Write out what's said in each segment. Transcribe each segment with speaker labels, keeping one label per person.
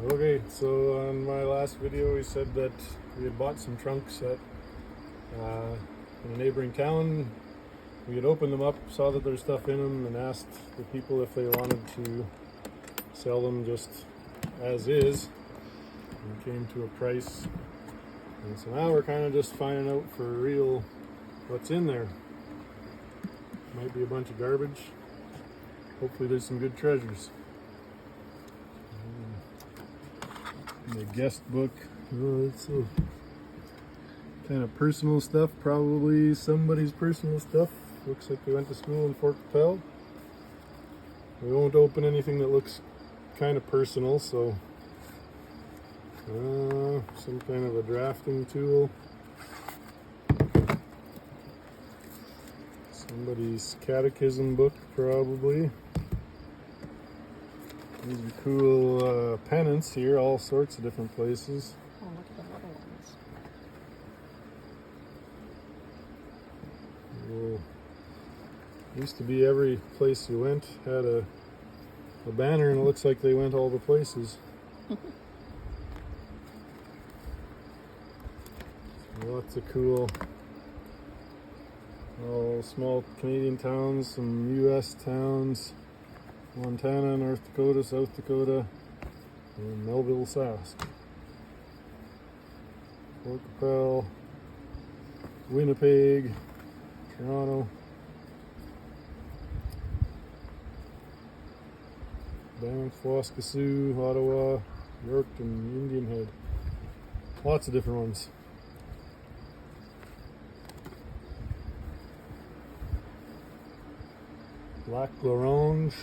Speaker 1: Okay, so on my last video we said that we had bought some trunks at in a neighboring town. We had opened them up, saw that there's stuff in them, and asked the people if they wanted to sell them just as is, and came to a price. And so now we're kind of just finding out for real what's in there. Might be a bunch of garbage. Hopefully there's some good treasures. The guest book. Oh, it's so kind of personal stuff. Probably somebody's personal stuff. Looks like they went to school in Fort Capel. We won't open anything that looks kind of personal, so some kind of a drafting tool. Somebody's catechism book, probably. These are cool pennants here, all sorts of different places.
Speaker 2: Oh, look at the little ones.
Speaker 1: Well, used to be every place you went had a banner, and it looks like they went all the places. Lots of cool, all small Canadian towns, some U.S. towns. Montana, North Dakota, South Dakota, and Melville, Sask. Fort Capel, Winnipeg, Toronto, Banff, Waskesiu, Ottawa, Yorkton, Indian Head. Lots of different ones. Lac La Ronge,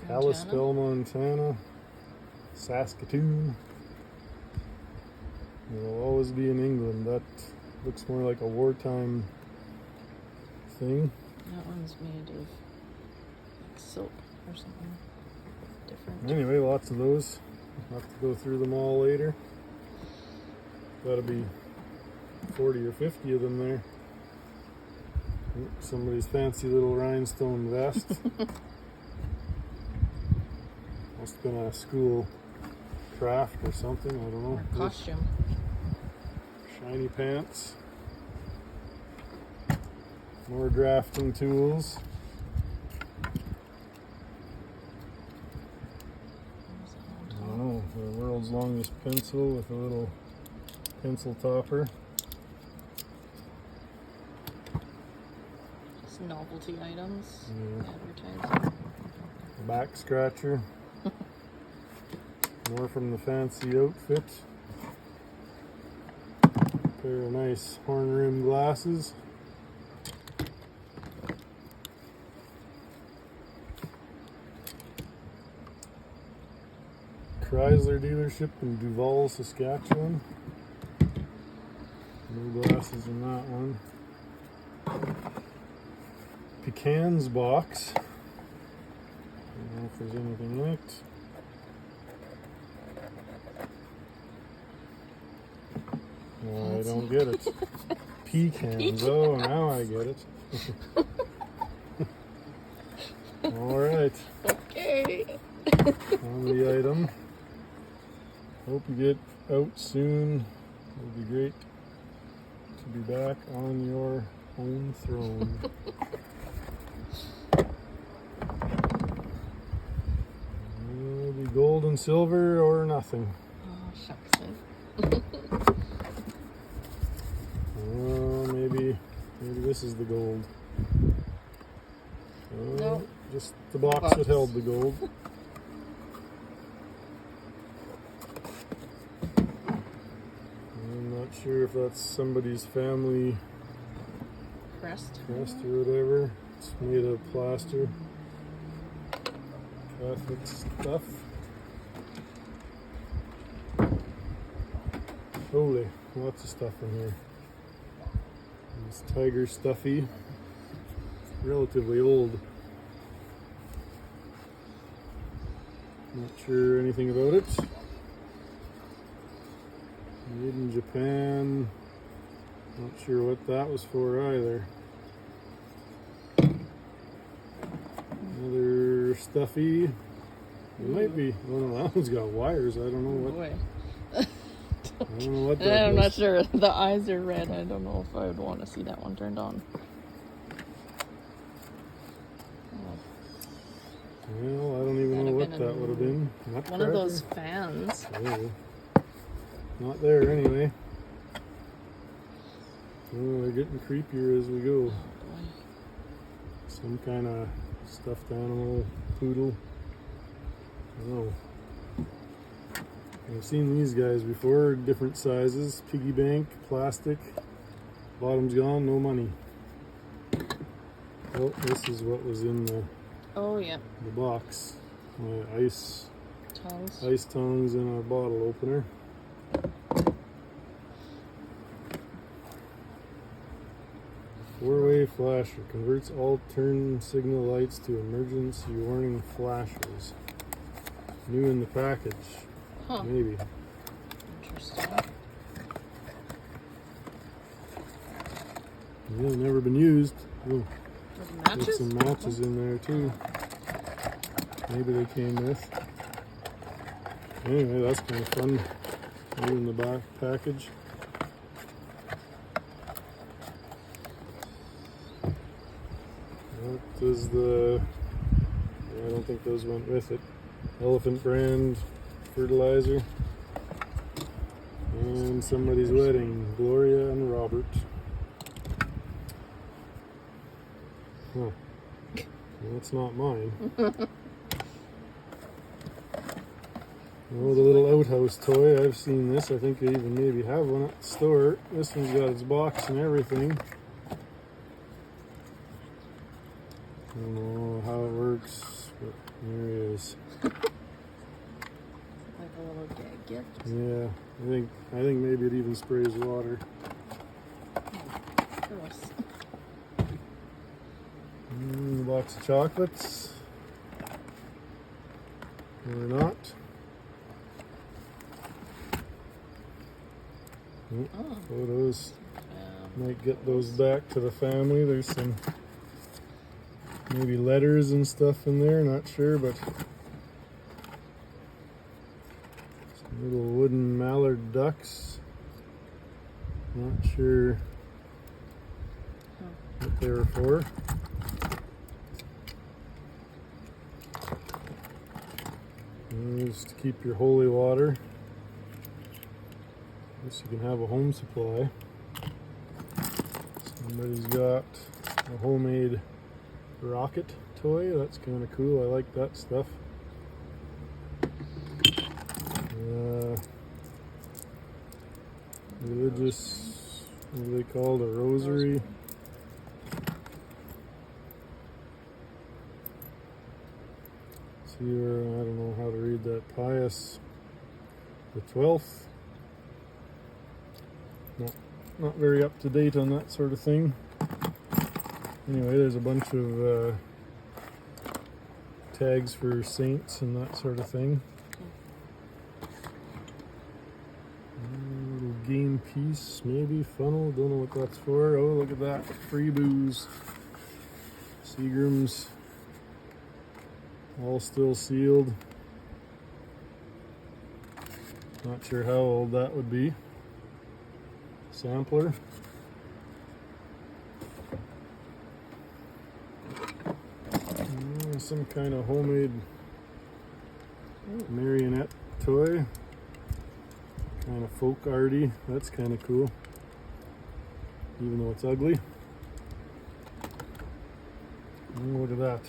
Speaker 1: Kalispell, Montana, Saskatoon. It'll always be in England. That looks more like a wartime thing.
Speaker 2: That one's made of like silk or something different.
Speaker 1: Anyway, lots of those. I'll have to go through them all later. That'll be 40 or 50 of them there. Somebody's fancy little rhinestone vest. Must have been a school craft or something, I don't know.
Speaker 2: Or costume.
Speaker 1: Shiny pants. More drafting tools. I don't know, the world's longest pencil with a little pencil topper.
Speaker 2: Just novelty items.
Speaker 1: Yeah.
Speaker 2: Advertising.
Speaker 1: A back scratcher. More from the fancy outfit. A pair of nice horn rimmed glasses. Chrysler dealership in Duval, Saskatchewan. No glasses in that one. Pecans box. Don't know if there's anything in it. No, I don't get it. Pecans. Oh, now I get it. All right.
Speaker 2: Okay.
Speaker 1: On the item. Hope you get out soon. It'll be great to be back on your own throne. It'll be gold and silver or nothing.
Speaker 2: Oh, shucks.
Speaker 1: Maybe this is the gold.
Speaker 2: Nope.
Speaker 1: Just the box that held the gold. I'm not sure if that's somebody's family
Speaker 2: Crest.
Speaker 1: or whatever. It's made of plaster. Catholic stuff. Holy, lots of stuff in here. This tiger stuffy. Relatively old. Not sure anything about it. Made in Japan. Not sure what that was for either. Another stuffy. It might be. Well, that one's got wires. I don't know what.
Speaker 2: Boy.
Speaker 1: I don't know what that
Speaker 2: I'm
Speaker 1: does.
Speaker 2: not sure. The eyes are red. I don't know if I would want to see that one turned on.
Speaker 1: Well, I don't even know what that would have been.
Speaker 2: One of those fans.
Speaker 1: Oh. Not there anyway. Oh, they're getting creepier as we go.
Speaker 2: Oh, boy.
Speaker 1: Some kind of stuffed animal, poodle. I don't know. I've seen these guys before, different sizes. Piggy bank, plastic. Bottom's gone, no money. Oh, this is what was in the
Speaker 2: Yeah.
Speaker 1: the box. My ice
Speaker 2: Tongs.
Speaker 1: tongs and a bottle opener. Four-way flasher converts all turn signal lights to emergency warning flashers. New in the package.
Speaker 2: Huh.
Speaker 1: Maybe.
Speaker 2: Interesting.
Speaker 1: Yeah, never been used. Ooh,
Speaker 2: With
Speaker 1: got
Speaker 2: matches?
Speaker 1: some matches in there too. Maybe they came with. Anyway, that's kind of fun. New in the back package. What does the... I don't think those went with it. Elephant brand fertilizer. And somebody's wedding. Gloria and Robert. Huh. Well, that's not mine. Oh, the little outhouse toy. I've seen this. I think they even maybe have one at the store. This one's got its box and everything. I don't know how it works, but there it is.
Speaker 2: Like a little gag gift.
Speaker 1: Yeah, I think maybe it even sprays water.
Speaker 2: Gross.
Speaker 1: A box of chocolates. Or not.
Speaker 2: Oh.
Speaker 1: Photos. Might get those back to the family. There's some maybe letters and stuff in there, not sure, but some little wooden mallard ducks. Not sure what they were for. Just to keep your holy water. Guess you can have a home supply. Somebody's got a homemade rocket toy. That's kind of cool. I like that stuff. Religious, what do they call it? A rosary. See where, I don't know how to read that. Pius the 12th. Not very up to date on that sort of thing. Anyway, there's a bunch of tags for saints and that sort of thing. Little game piece, maybe funnel. Don't know what that's for. Oh, look at that! Free booze. Seagram's, all still sealed. Not sure how old that would be. Sampler. Some kind of homemade marionette toy. Kind of folk arty. That's kind of cool. Even though it's ugly. Oh, look at that.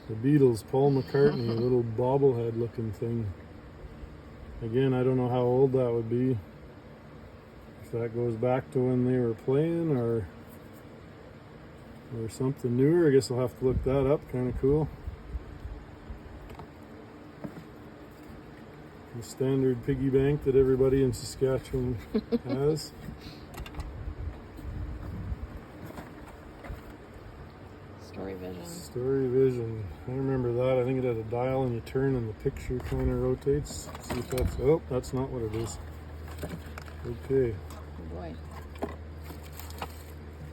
Speaker 1: The Beatles, Paul McCartney, a little bobblehead looking thing. Again, I don't know how old that would be. If that goes back to when they were playing or something newer. I guess I'll have to look that up. Kind of cool. The standard piggy bank that everybody in Saskatchewan has.
Speaker 2: Story Vision.
Speaker 1: Story Vision. I remember that. I think it had a dial and you turn and the picture kind of rotates. See if that's... Oh, that's not what it is. Okay.
Speaker 2: Oh boy.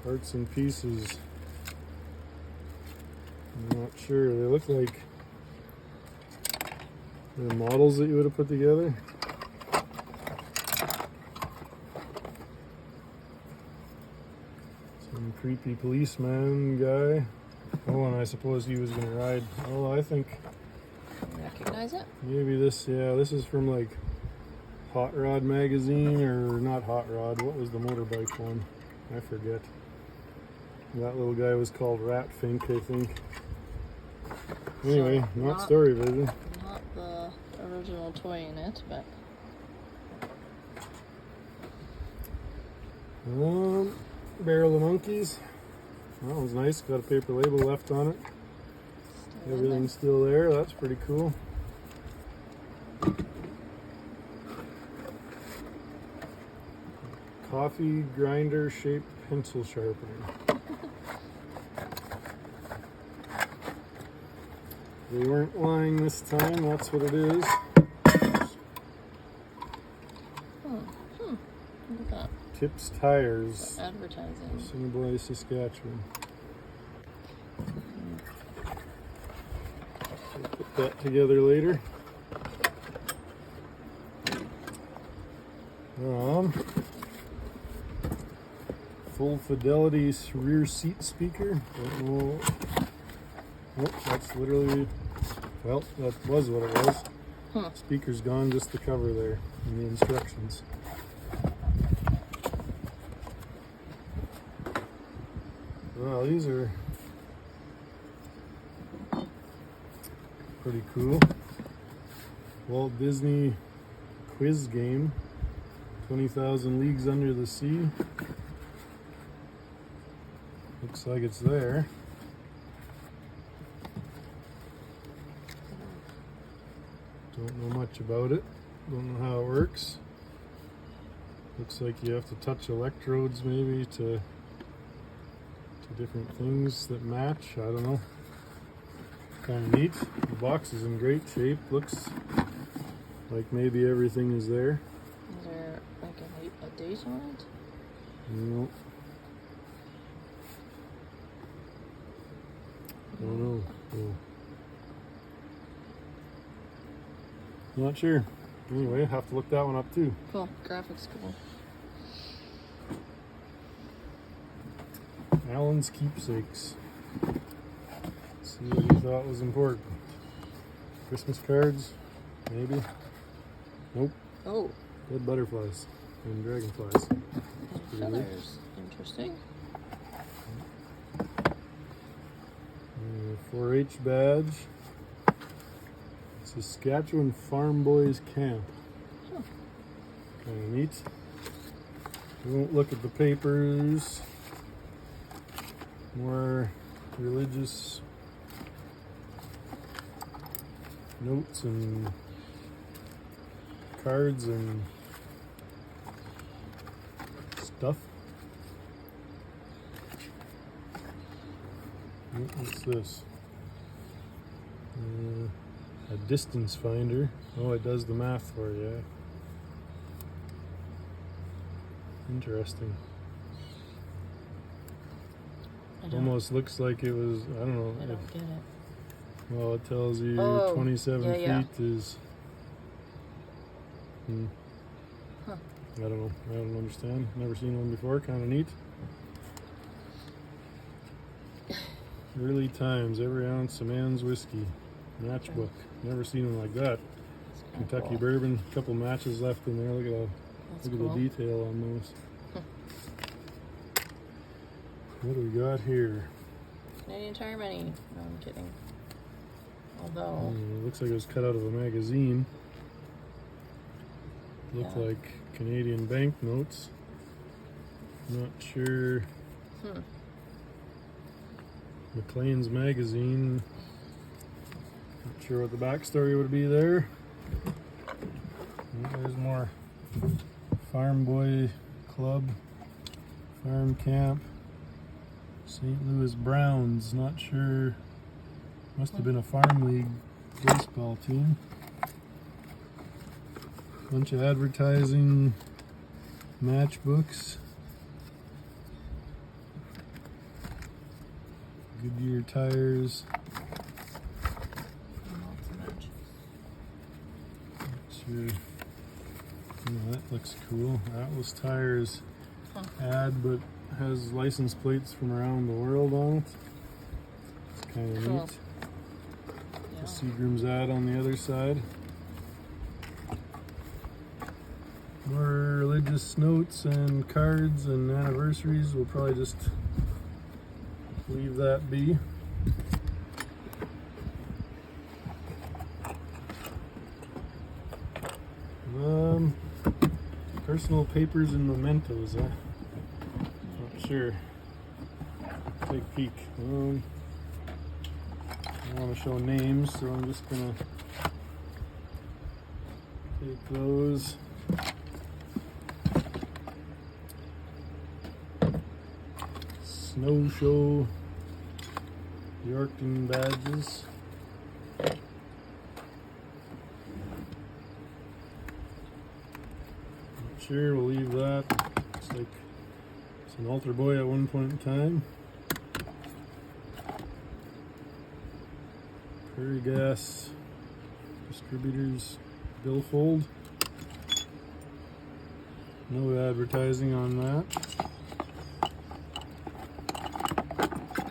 Speaker 1: Parts and pieces. I'm not sure. They look like they're models that you would have put together. Some creepy policeman guy. Oh, and I suppose he was going to ride. Oh, I think
Speaker 2: Recognize it?
Speaker 1: maybe this, yeah, this is from like Hot Rod magazine, or not Hot Rod. What was the motorbike one? I forget. That little guy was called Rat Fink, I think. Anyway,
Speaker 2: So,
Speaker 1: not story vision.
Speaker 2: Not the original toy in it, but
Speaker 1: Barrel of Monkeys. That was nice. Got a paper label left on it.
Speaker 2: still in
Speaker 1: Everything's still there. That's pretty cool. Coffee grinder shaped pencil sharpener. They weren't lying this time. That's what it is.
Speaker 2: there. Look at that.
Speaker 1: Tips Tires.
Speaker 2: Advertising.
Speaker 1: Assiniboia, Saskatchewan. We'll put that together later. Full fidelity rear seat speaker. Don't know. Oh, that's literally, well, that was what it was. Speaker's gone, just the cover there and the instructions. Wow, these are pretty cool. Walt Disney quiz game, 20,000 Leagues Under the Sea. Looks like it's there. Don't know much about it. Don't know how it works. Looks like you have to touch electrodes maybe to different things that match. I don't know. Kind of neat. The box is in great shape. Looks like maybe everything is there.
Speaker 2: Is there like a date on it?
Speaker 1: No. I don't know. Oh. Not sure. Anyway, have to look that one up too.
Speaker 2: Cool. Graphics cool.
Speaker 1: Alan's Keepsakes. Let's see what he thought was important. Christmas cards? Maybe? Nope.
Speaker 2: Oh.
Speaker 1: Dead butterflies and dragonflies.
Speaker 2: And
Speaker 1: Pretty weird.
Speaker 2: feathers. Interesting.
Speaker 1: 4-H badge. Saskatchewan Farm Boys Camp.
Speaker 2: Huh.
Speaker 1: Kind of neat. We won't look at the papers. More religious notes and cards and stuff. What's this? A distance finder. Oh, it does the math for you. Interesting. Almost looks like it was, I don't know.
Speaker 2: I don't get it.
Speaker 1: Well, it tells you
Speaker 2: Oh,
Speaker 1: 27
Speaker 2: yeah.
Speaker 1: feet is.
Speaker 2: Huh.
Speaker 1: I don't know. I don't understand. Never seen one before. Kind of neat. Early times, every ounce a man's whiskey. Matchbook. Never seen one like that.
Speaker 2: That's kinda
Speaker 1: Kentucky
Speaker 2: cool.
Speaker 1: bourbon. Couple matches left in there. Look at
Speaker 2: That's
Speaker 1: look
Speaker 2: cool.
Speaker 1: at the detail on those. What do we got here?
Speaker 2: Canadian Tire Money. No, I'm kidding. Although,
Speaker 1: It looks like it was cut out of a magazine. Look
Speaker 2: Yeah.
Speaker 1: like Canadian banknotes. Not sure. Maclean's magazine. Not sure what the backstory would be there. There's more Farm Boy Club, Farm Camp, St. Louis Browns. Not sure. Must have been a farm league baseball team. Bunch of advertising, matchbooks. Goodyear tires. Sure. Yeah, that looks cool. Atlas Tires
Speaker 2: Huh.
Speaker 1: ad, but has license plates from around the world on it. It's kind of
Speaker 2: Cool.
Speaker 1: neat.
Speaker 2: Yeah.
Speaker 1: The Seagram's ad on the other side. More religious notes and cards and anniversaries. We'll probably just leave that be. Personal papers and mementos, huh? Not sure. Take a peek. I want to show names, so I'm just gonna take those. Snow Show Yorkton badges. Sure, we'll leave that. Looks like it's an altar boy at one point in time. Prairie Gas Distributors billfold. No advertising on that.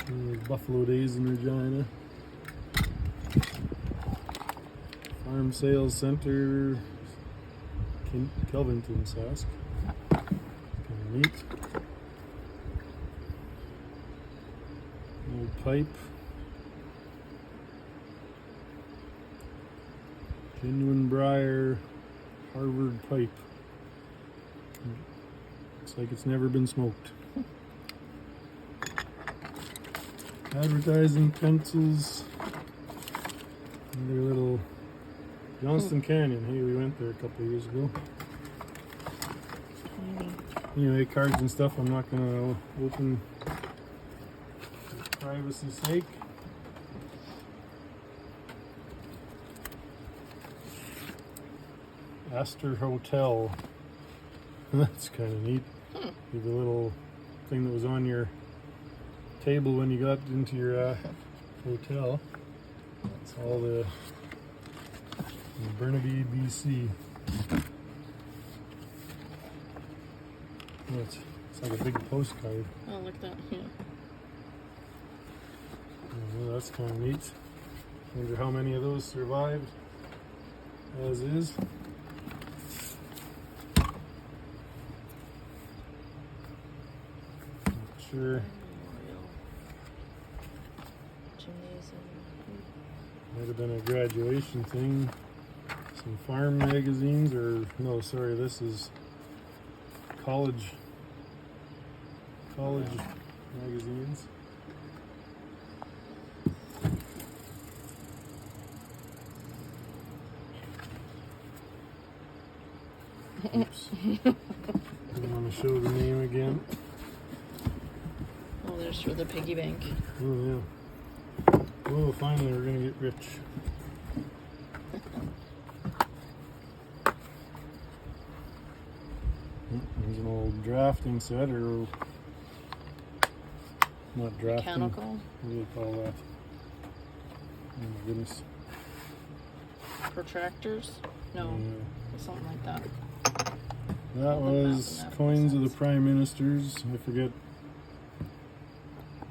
Speaker 1: And there's Buffalo Days in Regina. Farm Sales Center, Kelvington, Sask. Kind of neat. Old pipe. Genuine Briar Harvard pipe. Looks like it's never been smoked. Advertising pencils. And their little Johnston Canyon. Hey, we went there a couple of years ago. Anyway, cards and stuff I'm not going to open for privacy's sake. Astor Hotel. That's kind of neat. The little thing that was on your table when you got into your hotel. That's all the Burnaby, BC. Oh, it's like a big postcard.
Speaker 2: Oh, look at that. Yeah.
Speaker 1: Oh, that's kind of neat. Wonder how many of those survived as is. Not sure.
Speaker 2: Memorial. Gymnasium.
Speaker 1: Might have been a graduation thing. Some farm magazines, or no, sorry, this is college magazines. Oops. I want to show the name again.
Speaker 2: Oh, there's for the piggy bank.
Speaker 1: Oh yeah. Oh, finally we're gonna get rich. There's an old drafting set, or not drafting.
Speaker 2: Mechanical.
Speaker 1: What do you call that? Oh my goodness.
Speaker 2: Protractors? No, something like that.
Speaker 1: That was coins of the prime ministers. I forget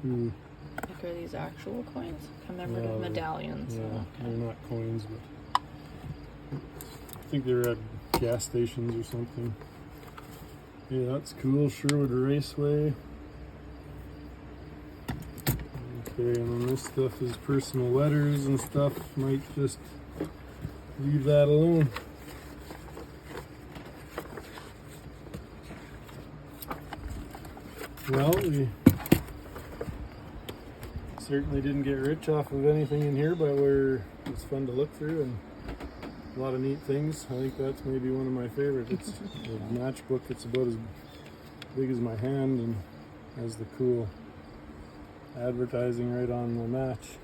Speaker 1: who.
Speaker 2: Like, are these actual coins? Commemorative medallions.
Speaker 1: Yeah,
Speaker 2: Oh, okay.
Speaker 1: they're not coins, but I think they're at gas stations or something. Yeah, that's cool. Sherwood Raceway. Okay, and then this stuff is personal letters and stuff. Might just leave that alone. Well, we certainly didn't get rich off of anything in here, but it's fun to look through and a lot of neat things. I think that's maybe one of my favorites. It's a matchbook. It's about as big as my hand and has the cool advertising right on the match.